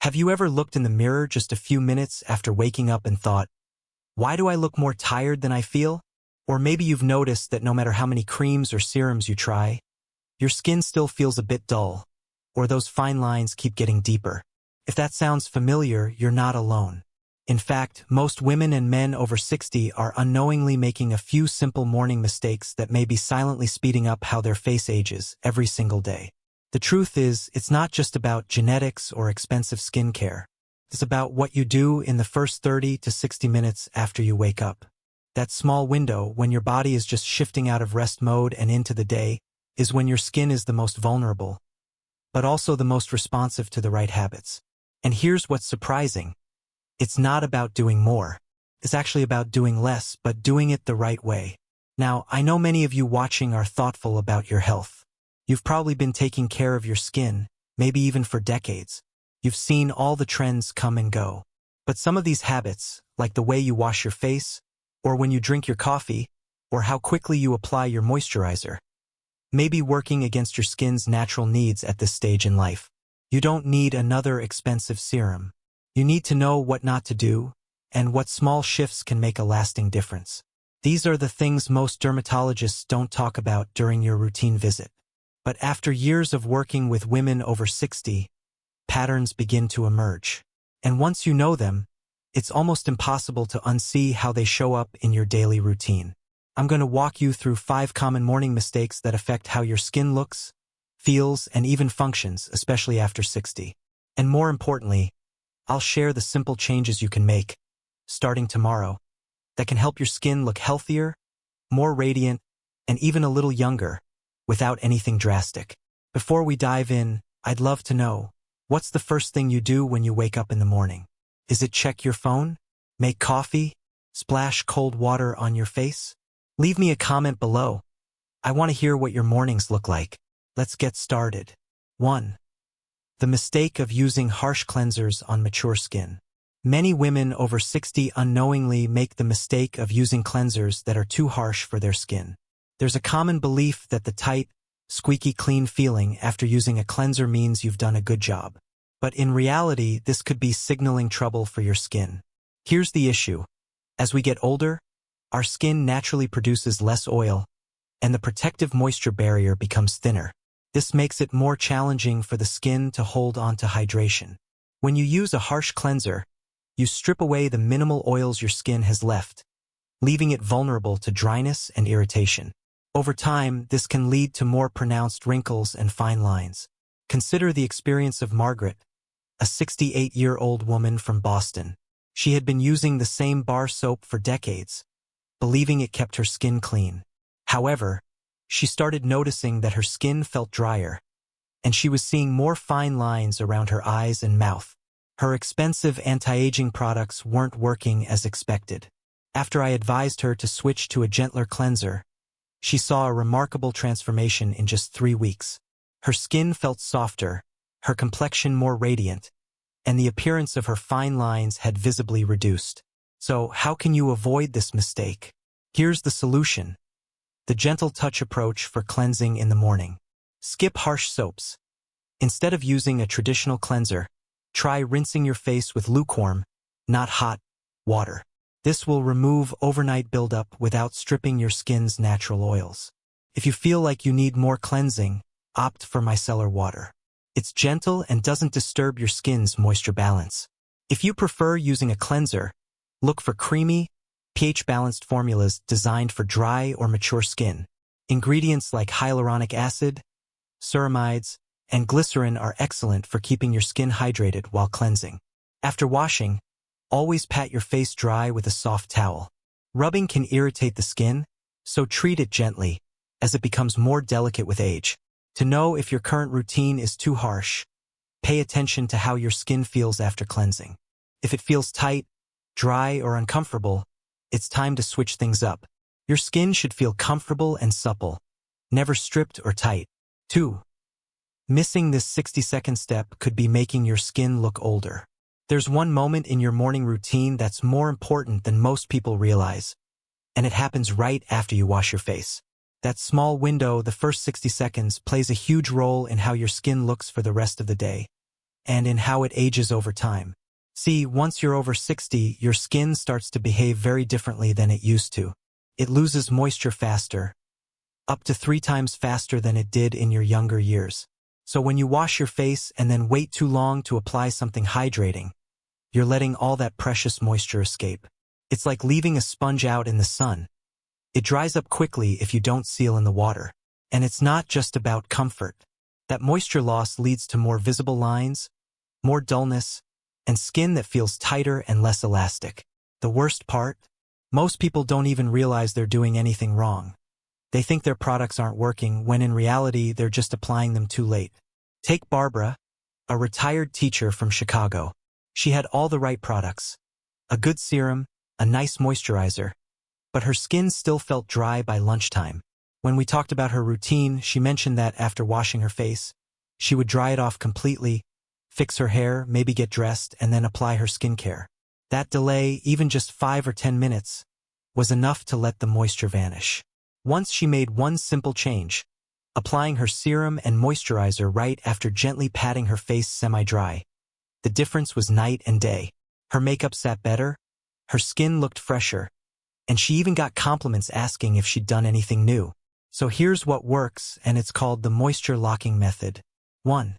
Have you ever looked in the mirror just a few minutes after waking up and thought, why do I look more tired than I feel? Or maybe you've noticed that no matter how many creams or serums you try, your skin still feels a bit dull, or those fine lines keep getting deeper. If that sounds familiar, you're not alone. In fact, most women and men over 60 are unknowingly making a few simple morning mistakes that may be silently speeding up how their face ages every single day. The truth is, it's not just about genetics or expensive skincare. It's about what you do in the first 30 to 60 minutes after you wake up. That small window, when your body is just shifting out of rest mode and into the day, is when your skin is the most vulnerable, but also the most responsive to the right habits. And here's what's surprising. It's not about doing more. It's actually about doing less, but doing it the right way. Now, I know many of you watching are thoughtful about your health. You've probably been taking care of your skin, maybe even for decades. You've seen all the trends come and go. But some of these habits, like the way you wash your face, or when you drink your coffee, or how quickly you apply your moisturizer, may be working against your skin's natural needs at this stage in life. You don't need another expensive serum. You need to know what not to do, and what small shifts can make a lasting difference. These are the things most dermatologists don't talk about during your routine visit. But after years of working with women over 60, patterns begin to emerge. And once you know them, it's almost impossible to unsee how they show up in your daily routine. I'm going to walk you through 5 common morning mistakes that affect how your skin looks, feels, and even functions, especially after 60. And more importantly, I'll share the simple changes you can make, starting tomorrow, that can help your skin look healthier, more radiant, and even a little younger, without anything drastic. Before we dive in, I'd love to know, what's the first thing you do when you wake up in the morning? Is it check your phone? Make coffee? Splash cold water on your face? Leave me a comment below. I want to hear what your mornings look like. Let's get started. 1. The mistake of using harsh cleansers on mature skin. Many women over 60 unknowingly make the mistake of using cleansers that are too harsh for their skin. There's a common belief that the tight, squeaky clean feeling after using a cleanser means you've done a good job. But in reality, this could be signaling trouble for your skin. Here's the issue. As we get older, our skin naturally produces less oil, and the protective moisture barrier becomes thinner. This makes it more challenging for the skin to hold on to hydration. When you use a harsh cleanser, you strip away the minimal oils your skin has left, leaving it vulnerable to dryness and irritation. Over time, this can lead to more pronounced wrinkles and fine lines. Consider the experience of Margaret, a 68-year-old woman from Boston. She had been using the same bar soap for decades, believing it kept her skin clean. However, she started noticing that her skin felt drier, and she was seeing more fine lines around her eyes and mouth. Her expensive anti-aging products weren't working as expected. After I advised her to switch to a gentler cleanser, she saw a remarkable transformation in just 3 weeks. Her skin felt softer, her complexion more radiant, and the appearance of her fine lines had visibly reduced. So, how can you avoid this mistake? Here's the solution. The gentle touch approach for cleansing in the morning. Skip harsh soaps. Instead of using a traditional cleanser, try rinsing your face with lukewarm, not hot, water. This will remove overnight buildup without stripping your skin's natural oils. If you feel like you need more cleansing, opt for micellar water. It's gentle and doesn't disturb your skin's moisture balance. If you prefer using a cleanser, look for creamy, pH-balanced formulas designed for dry or mature skin. Ingredients like hyaluronic acid, ceramides, and glycerin are excellent for keeping your skin hydrated while cleansing. After washing, always pat your face dry with a soft towel. Rubbing can irritate the skin, so treat it gently, as it becomes more delicate with age. To know if your current routine is too harsh, pay attention to how your skin feels after cleansing. If it feels tight, dry, or uncomfortable, it's time to switch things up. Your skin should feel comfortable and supple, never stripped or tight. 2. Missing this 60-second step could be making your skin look older. There's one moment in your morning routine that's more important than most people realize, and it happens right after you wash your face. That small window, the first 60 seconds, plays a huge role in how your skin looks for the rest of the day. and in how it ages over time. See, once you're over 60, your skin starts to behave very differently than it used to. It loses moisture faster, up to 3 times faster than it did in your younger years. So when you wash your face and then wait too long to apply something hydrating, you're letting all that precious moisture escape. It's like leaving a sponge out in the sun. It dries up quickly if you don't seal in the water. And it's not just about comfort. That moisture loss leads to more visible lines, more dullness, and skin that feels tighter and less elastic. The worst part? Most people don't even realize they're doing anything wrong. They think their products aren't working when in reality they're just applying them too late. Take Barbara, a retired teacher from Chicago. She had all the right products, a good serum, a nice moisturizer, but her skin still felt dry by lunchtime. When we talked about her routine, she mentioned that after washing her face, she would dry it off completely, fix her hair, maybe get dressed, and then apply her skincare. That delay, even just 5 or 10 minutes, was enough to let the moisture vanish. Once she made one simple change, applying her serum and moisturizer right after gently patting her face semi-dry. The difference was night and day. Her makeup sat better, her skin looked fresher, and she even got compliments asking if she'd done anything new. So here's what works, and it's called the moisture locking method. 1.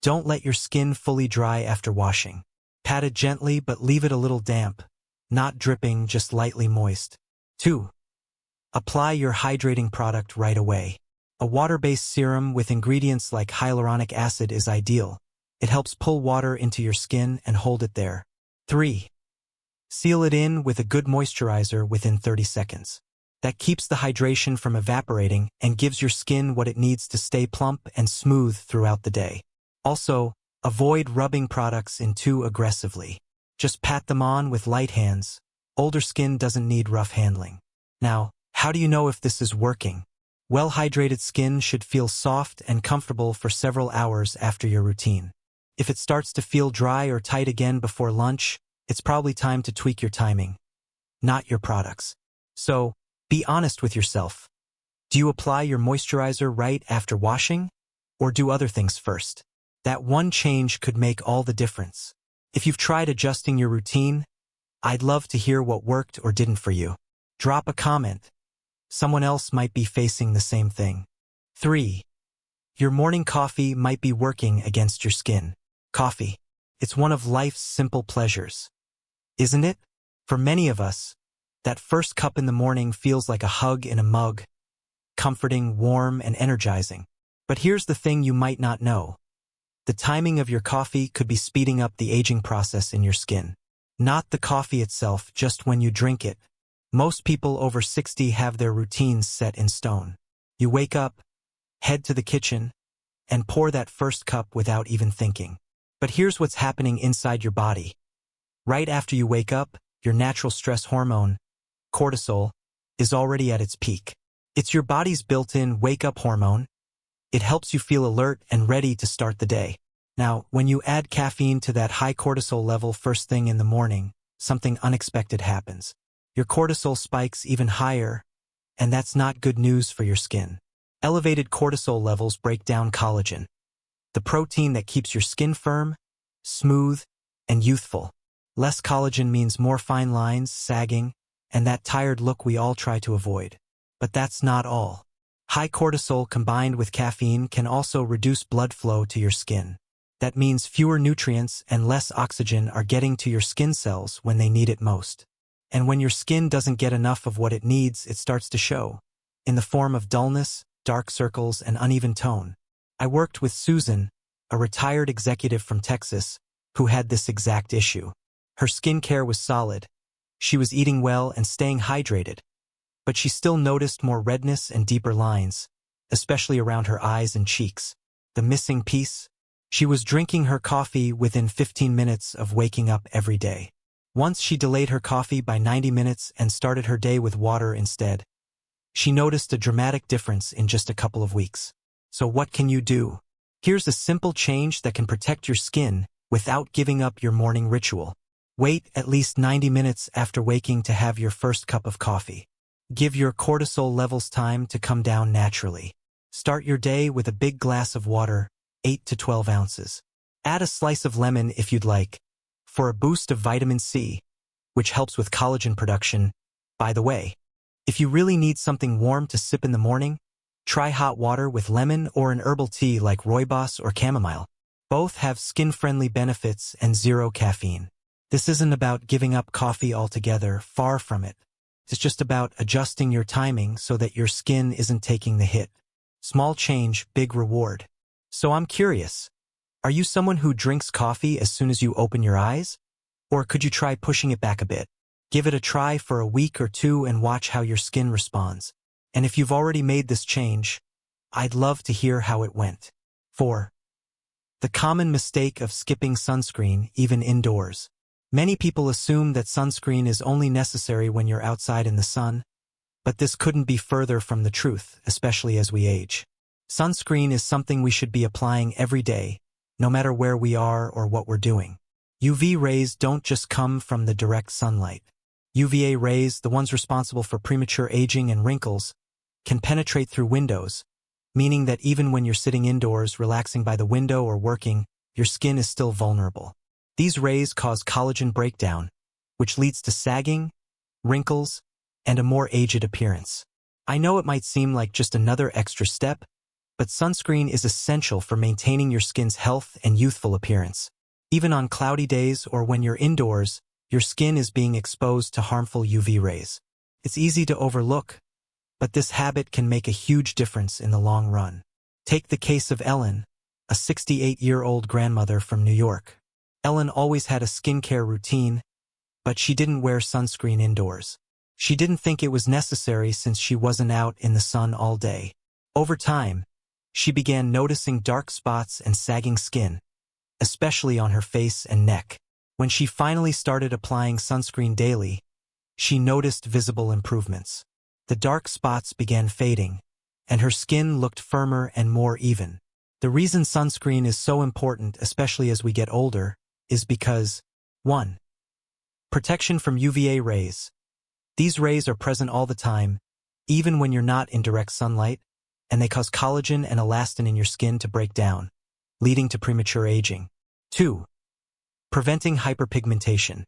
Don't let your skin fully dry after washing. Pat it gently but leave it a little damp, not dripping, just lightly moist. 2. Apply your hydrating product right away. A water-based serum with ingredients like hyaluronic acid is ideal. It helps pull water into your skin and hold it there. 3. Seal it in with a good moisturizer within 30 seconds. That keeps the hydration from evaporating and gives your skin what it needs to stay plump and smooth throughout the day. Also, avoid rubbing products in too aggressively. Just pat them on with light hands. Older skin doesn't need rough handling. Now, how do you know if this is working? Well-hydrated skin should feel soft and comfortable for several hours after your routine. If it starts to feel dry or tight again before lunch, it's probably time to tweak your timing, not your products. So, be honest with yourself. Do you apply your moisturizer right after washing, or do other things first? That one change could make all the difference. If you've tried adjusting your routine, I'd love to hear what worked or didn't for you. Drop a comment. Someone else might be facing the same thing. 3. Your morning coffee might be working against your skin. Coffee. It's one of life's simple pleasures, isn't it? For many of us, that first cup in the morning feels like a hug in a mug, comforting, warm, and energizing. But here's the thing you might not know. The timing of your coffee could be speeding up the aging process in your skin. Not the coffee itself, just when you drink it. Most people over 60 have their routines set in stone. You wake up, head to the kitchen, and pour that first cup without even thinking. But here's what's happening inside your body. Right after you wake up, your natural stress hormone, cortisol, is already at its peak. It's your body's built-in wake-up hormone. It helps you feel alert and ready to start the day. Now, when you add caffeine to that high cortisol level first thing in the morning, something unexpected happens. Your cortisol spikes even higher, and that's not good news for your skin. Elevated cortisol levels break down collagen, the protein that keeps your skin firm, smooth, and youthful. Less collagen means more fine lines, sagging, and that tired look we all try to avoid. But that's not all. High cortisol combined with caffeine can also reduce blood flow to your skin. That means fewer nutrients and less oxygen are getting to your skin cells when they need it most. And when your skin doesn't get enough of what it needs, it starts to show, in the form of dullness, dark circles, and uneven tone. I worked with Susan, a retired executive from Texas, who had this exact issue. Her skincare was solid. She was eating well and staying hydrated. But she still noticed more redness and deeper lines, especially around her eyes and cheeks. The missing piece? She was drinking her coffee within 15 minutes of waking up every day. Once she delayed her coffee by 90 minutes and started her day with water instead, she noticed a dramatic difference in just a couple of weeks. So what can you do? Here's a simple change that can protect your skin without giving up your morning ritual. Wait at least 90 minutes after waking to have your first cup of coffee. Give your cortisol levels time to come down naturally. Start your day with a big glass of water, 8 to 12 ounces. Add a slice of lemon if you'd like, for a boost of vitamin C, which helps with collagen production. By the way, if you really need something warm to sip in the morning, try hot water with lemon or an herbal tea like rooibos or chamomile. Both have skin-friendly benefits and zero caffeine. This isn't about giving up coffee altogether, far from it. It's just about adjusting your timing so that your skin isn't taking the hit. Small change, big reward. So I'm curious, are you someone who drinks coffee as soon as you open your eyes? Or could you try pushing it back a bit? Give it a try for a week or two and watch how your skin responds. And if you've already made this change, I'd love to hear how it went. 4. The common mistake of skipping sunscreen, even indoors. Many people assume that sunscreen is only necessary when you're outside in the sun, but this couldn't be further from the truth, especially as we age. Sunscreen is something we should be applying every day, no matter where we are or what we're doing. UV rays don't just come from the direct sunlight. UVA rays, the ones responsible for premature aging and wrinkles, can penetrate through windows, meaning that even when you're sitting indoors, relaxing by the window or working, your skin is still vulnerable. These rays cause collagen breakdown, which leads to sagging, wrinkles, and a more aged appearance. I know it might seem like just another extra step, but sunscreen is essential for maintaining your skin's health and youthful appearance. Even on cloudy days or when you're indoors, your skin is being exposed to harmful UV rays. It's easy to overlook, but this habit can make a huge difference in the long run. Take the case of Ellen, a 68-year-old grandmother from New York. Ellen always had a skincare routine, but she didn't wear sunscreen indoors. She didn't think it was necessary since she wasn't out in the sun all day. Over time, she began noticing dark spots and sagging skin, especially on her face and neck. When she finally started applying sunscreen daily, she noticed visible improvements. The dark spots began fading, and her skin looked firmer and more even. The reason sunscreen is so important, especially as we get older, is because 1. Protection from UVA rays. These rays are present all the time, even when you're not in direct sunlight, and they cause collagen and elastin in your skin to break down, leading to premature aging. 2. Preventing hyperpigmentation.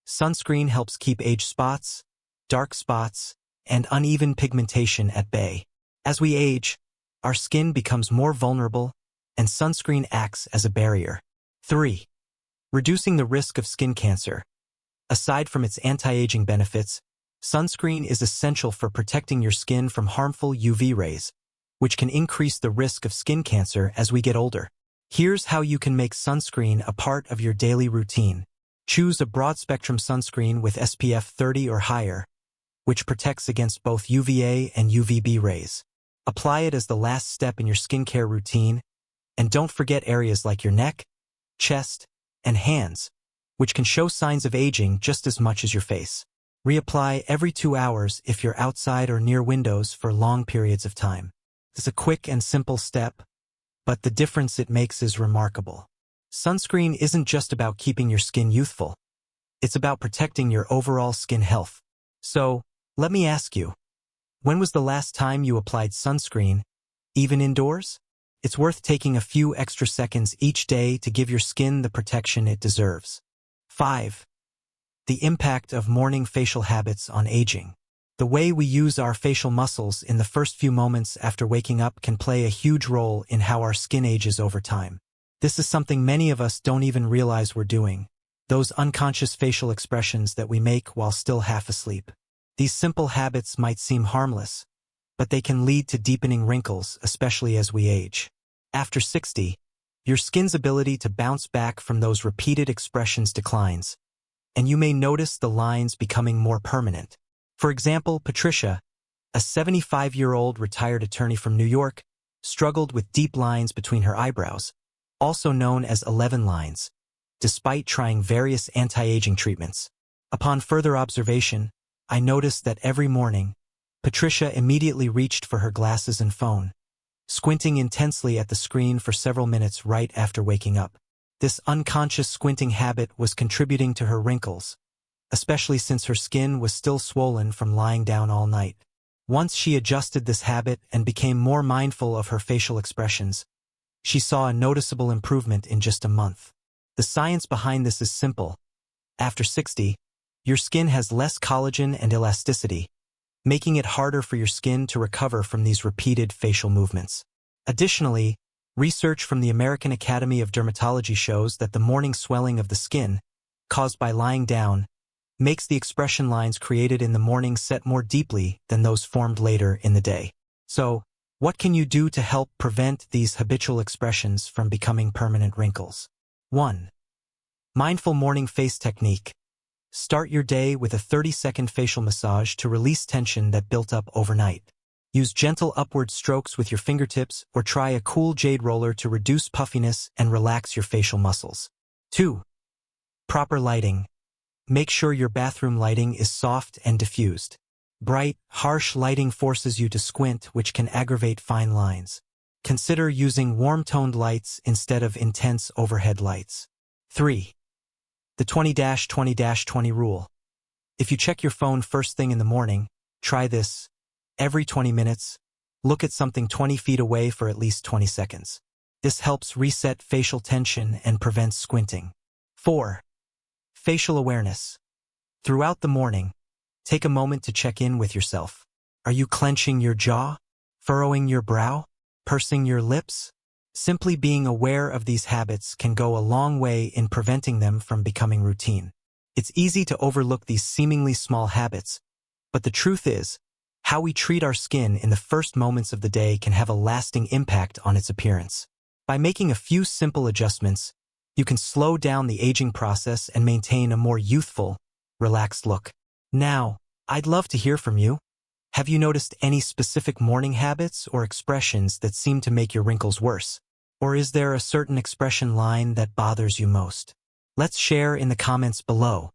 Sunscreen helps keep age spots, dark spots, and uneven pigmentation at bay. As we age, our skin becomes more vulnerable, and sunscreen acts as a barrier. 3. Reducing the risk of skin cancer. Aside from its anti-aging benefits, sunscreen is essential for protecting your skin from harmful UV rays, which can increase the risk of skin cancer as we get older. Here's how you can make sunscreen a part of your daily routine. Choose a broad-spectrum sunscreen with SPF 30 or higher, which protects against both UVA and UVB rays. Apply it as the last step in your skincare routine, and don't forget areas like your neck, chest, and hands, which can show signs of aging just as much as your face. Reapply every 2 hours if you're outside or near windows for long periods of time. It's a quick and simple step, but the difference it makes is remarkable. Sunscreen isn't just about keeping your skin youthful. It's about protecting your overall skin health. So, let me ask you, when was the last time you applied sunscreen, even indoors? It's worth taking a few extra seconds each day to give your skin the protection it deserves. 5. The impact of morning facial habits on aging. The way we use our facial muscles in the first few moments after waking up can play a huge role in how our skin ages over time. This is something many of us don't even realize we're doing, those unconscious facial expressions that we make while still half asleep. These simple habits might seem harmless, but they can lead to deepening wrinkles, especially as we age. After 60, your skin's ability to bounce back from those repeated expressions declines, and you may notice the lines becoming more permanent. For example, Patricia, a 75-year-old retired attorney from New York, struggled with deep lines between her eyebrows, also known as 11 lines, despite trying various anti-aging treatments. Upon further observation, I noticed that every morning, Patricia immediately reached for her glasses and phone, squinting intensely at the screen for several minutes right after waking up. This unconscious squinting habit was contributing to her wrinkles, especially since her skin was still swollen from lying down all night. Once she adjusted this habit and became more mindful of her facial expressions, she saw a noticeable improvement in just a month. The science behind this is simple. After 60, your skin has less collagen and elasticity, making it harder for your skin to recover from these repeated facial movements. Additionally, research from the American Academy of Dermatology shows that the morning swelling of the skin, caused by lying down, makes the expression lines created in the morning set more deeply than those formed later in the day. So, what can you do to help prevent these habitual expressions from becoming permanent wrinkles? 1. Mindful morning face technique. Start your day with a 30-second facial massage to release tension that built up overnight. Use gentle upward strokes with your fingertips or try a cool jade roller to reduce puffiness and relax your facial muscles. 2. Proper lighting. Make sure your bathroom lighting is soft and diffused. Bright, harsh lighting forces you to squint, which can aggravate fine lines. Consider using warm-toned lights instead of intense overhead lights. 3. The 20-20-20 rule. If you check your phone first thing in the morning, try this. Every 20 minutes, look at something 20 feet away for at least 20 seconds. This helps reset facial tension and prevents squinting. 4. Facial awareness. Throughout the morning, take a moment to check in with yourself. Are you clenching your jaw? Furrowing your brow? Pursing your lips? Simply being aware of these habits can go a long way in preventing them from becoming routine. It's easy to overlook these seemingly small habits, but the truth is, how we treat our skin in the first moments of the day can have a lasting impact on its appearance. By making a few simple adjustments, you can slow down the aging process and maintain a more youthful, relaxed look. Now, I'd love to hear from you. Have you noticed any specific morning habits or expressions that seem to make your wrinkles worse? Or is there a certain expression line that bothers you most? Let's share in the comments below.